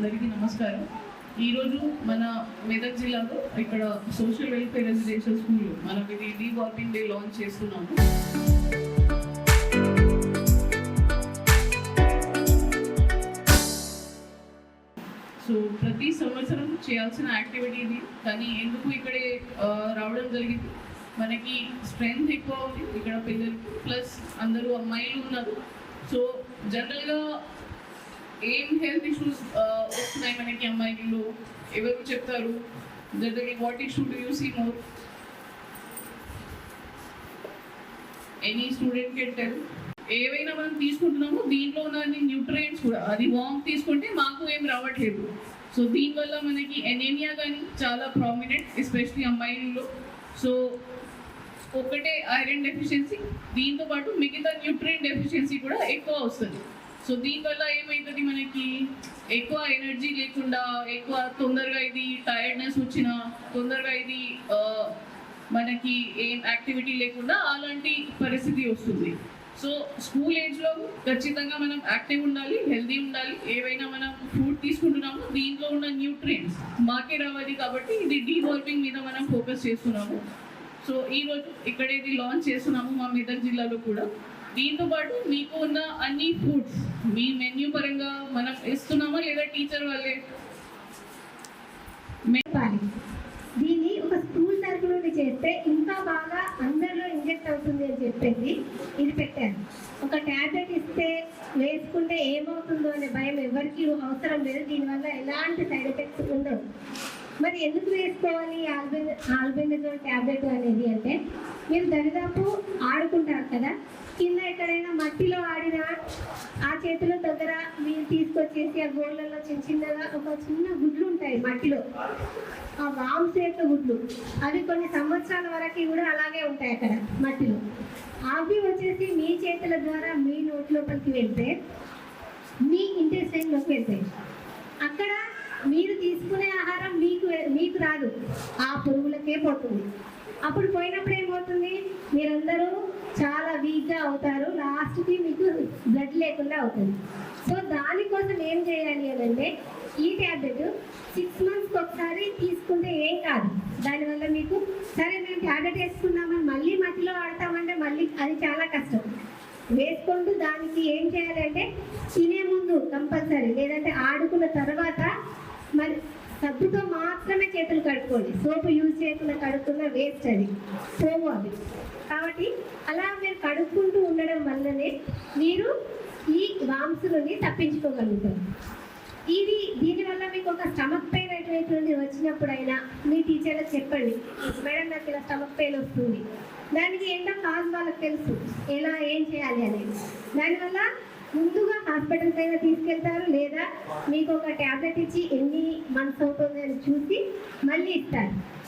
అందరికీ నమస్కారం. ఈరోజు మన మెదక్ జిల్లాలో ఇక్కడ సోషల్ వెల్ఫేర్ రెసిడెన్షియల్ స్కూల్ మనం ఇది డీవార్మింగ్ డే లాంచ్ చేస్తున్నాము. సో ప్రతి సంవత్సరం చేయాల్సిన యాక్టివిటీ ఇది, కానీ ఎందుకు ఇక్కడే రావడం జరిగింది, మనకి స్ట్రెంగ్త్ ఎక్కువ ఉంది ఇక్కడ పిల్లలు, ప్లస్ అందరూ అమ్మాయిలు ఉన్నారు. సో జనరల్గా ఏం హెల్త్ ఇష్యూస్ వస్తున్నాయి మనకి అమ్మాయిల్లో, ఎవరు చెప్తారు? Generally what issue do you see more? Any student can tell. ఏవైనా మనం తీసుకుంటున్నామో దీంట్లో ఉన్న న్యూట్రియంట్స్ కూడా, అది వామ్ తీసుకుంటే మాకు ఏం రావట్లేదు. సో దీనివల్ల మనకి ఎనీమియా కానీ చాలా ప్రామినెంట్, ఎస్పెషలీ అమ్మాయిల్లో. సో ఒకటే ఐరన్ డెఫిషియన్సీ, దీంతో పాటు మిగతా న్యూట్రియంట్ డెఫిషియన్సీ కూడా ఎక్కువ వస్తుంది. సో దీనివల్ల ఏమవుతుంది, మనకి ఎక్కువ ఎనర్జీ లేకుండా, ఎక్కువ తొందరగా ఇది టైర్డ్నెస్ వచ్చినా, తొందరగా ఇది మనకి ఏం యాక్టివిటీ లేకుండా అలాంటి పరిస్థితి వస్తుంది. సో స్కూల్ ఏజ్లో ఖచ్చితంగా మనం యాక్టివ్ ఉండాలి, హెల్దీ ఉండాలి. ఏవైనా మనం ఫుడ్ తీసుకుంటున్నాము దీంట్లో ఉన్న న్యూట్రియంట్స్ మాకే రావాలి, కాబట్టి ఇది డీవార్మింగ్ మీద మనం ఫోకస్ చేస్తున్నాము. సో ఈరోజు ఇక్కడ ఇది లాంచ్ చేస్తున్నాము మా మెదక్ జిల్లాలో కూడా. దీంతో పాటు మీకు ఉన్న అన్ని ఫుడ్స్ మీ మెన్యూ పరంగా మనం ఇస్తున్నామా లేదా టీచర్ వాళ్ళే? దీన్ని ఒక స్కూల్ తరఫు నుండి చేస్తే ఇంకా బాగా అందరిలో ఇంజెక్ట్ అవుతుంది అని చెప్పేసి ఇది పెట్టాను. ఒక ట్యాబ్లెట్ ఇస్తే వేసుకుంటే ఏమవుతుందో అనే భయం ఎవరికి అవసరం లేదు. దీనివల్ల ఎలాంటి సైడ్ ఎఫెక్ట్స్ ఉండవు. మరి ఎందుకు వేసుకోవాలి ఆల్బెండజోల్ ట్యాబ్లెట్ అనేది అంటే, మీరు దరిదాపు ఆడుకుంటారు కదా, కింద ఎక్కడైనా మట్టిలో ఆడినా ఆ చేతుల దగ్గర మీరు తీసుకొచ్చేసి ఆ గోళ్ళలో చిన్నగా ఒక చిన్న గుడ్లు ఉంటాయి మట్టిలో, ఆ వామ్ సేపు గుడ్లు, అవి కొన్ని సంవత్సరాల వరకు కూడా అలాగే ఉంటాయి అక్కడ మట్టిలో. అవి వచ్చేసి మీ చేతుల ద్వారా మీ నోటి లోపలికి వెళ్తే మీ ఇంటెస్టైన్లోకి వెళ్తాయి. అక్కడ మీరు తీసుకునే ఆహారం మీకు రాదు, ఆ పురుగులకే పోతుంది. అప్పుడు పోయినప్పుడు ఏమవుతుంది, మీరందరూ చాలా వీక్గా అవుతారు, లాస్ట్కి మీకు బ్లడ్ లేకుండా అవుతుంది. సో దానికోసం ఏం చేయాలి అని అంటే, ఈ ట్యాబ్లెట్ 6 monthsకి ఒకసారి తీసుకుంటే ఏం కాదు. దానివల్ల మీకు సరే మేము ట్యాబ్లెట్ వేసుకున్నామని మళ్ళీ మట్టిలో ఆడతామంటే మళ్ళీ అది చాలా కష్టం. వేసుకుంటూ దానికి ఏం చేయాలంటే, తినే ముందు కంపల్సరీ, లేదంటే ఆడుకున్న తర్వాత మరి సబ్బుతో మాత్రమే చేతులు కడుక్కోండి. సోపు యూజ్ చేయకుండా కడుక్కున్న వేస్ట్, అది పోవు అవి. కాబట్టి అలా మీరు కడుక్కుంటూ ఉండడం వల్లనే మీరు ఈ వామ్స్ నుండి తప్పించుకోగలుగుతారు. దీనివల్ల మీకు ఒక స్టమక్ పెయిన్ అటువంటిది వచ్చినప్పుడైనా మీ టీచర్లకు చెప్పండి, మేడం నాకు ఇలా స్టమక్ పెయిన్ వస్తుంది. దానికి ఏంటో కాజ్ వాళ్ళకి తెలుసు, ఎలా ఏం చేయాలి అనేది. దానివల్ల ముందుగా హాస్పిటల్కి అయినా తీసుకెళ్తారు, లేదా మీకు ఒక ట్యాబ్లెట్ ఇచ్చి ఎన్ని మంత్స్ అవుతుంది అని చూసి మళ్ళీ ఇస్తారు.